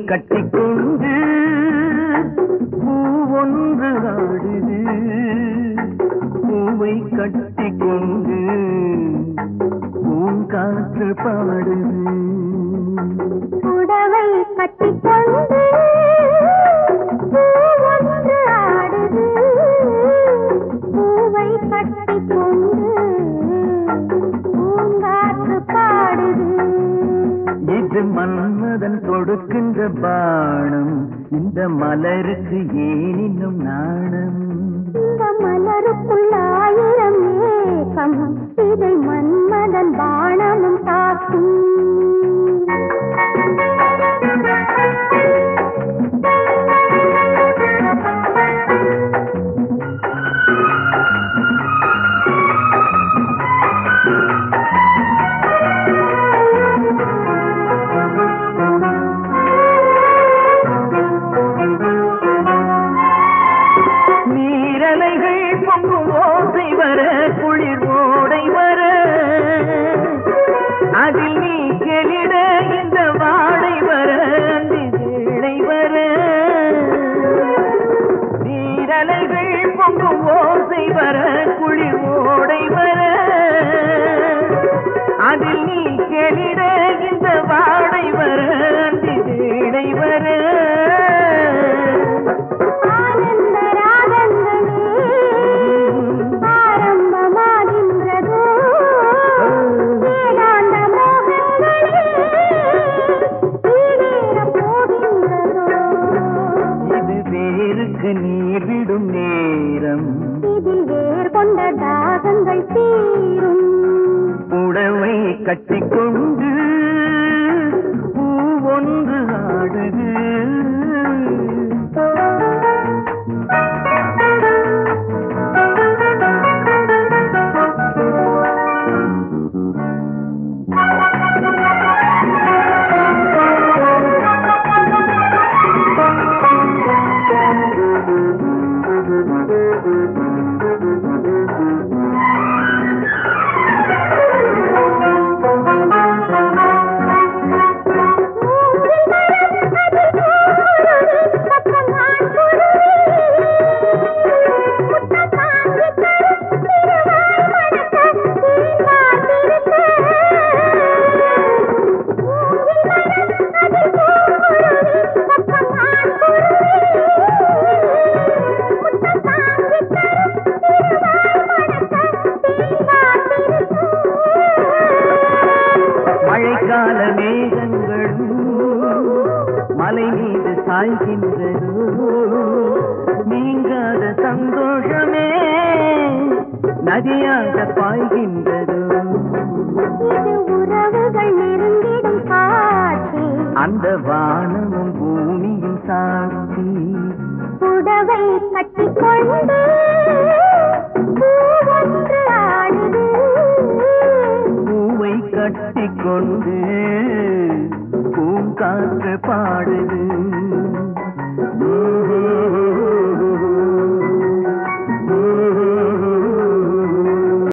கட்டிக்கொண்டு பூவொன்று ஆடுது பூவை கட்டிக்கொண்டு பூங்காற்று பாடுது புடவை கட்டிக்கொண்டு பூவொன்று ஆடுது பூவை கட்டிக்கொண்டு பூங்காற்று பாடுது இது மன்மதன் கொடுக்கின்ற பானம் இந்த மலருக்கு ஏன் இன்னும் நாணம் இந்த மலருக்குள்ள ஆயிரம் ஏக்கம் இதை மன்மதன் பானமும் தாக்கும் குளிர் ஓடை வர அதில் நீ கெளிட இந்த வாடை வர வேளை வர நீரலைகள் பொங்கும் ஓசை வர குளிர் ஓடை வர அதில் நீ கெளிட இந்த வாடை வர வேளை வர நீர் விடும் நேரம் இதில் வேர் கொண்ட தாகங்கள் தீரும் புடவை கட்டிக்கொண்டு பூவொன்று ஆடுது மழைக்கால மேகங்களும் மலை மீது சாய்கின்றது நீங்காத சந்தோஷமே நதியாக பாய்கின்றது இது உறவுகள் நெருங்கிடும் காட்சி அந்த வானமும் பூமியும் சாட்சி புடவை கட்டிக்கொண்டு பூவொன்று ஆடுது பூவை கட்டிக்கொண்டு பூங்காற்று பாடுது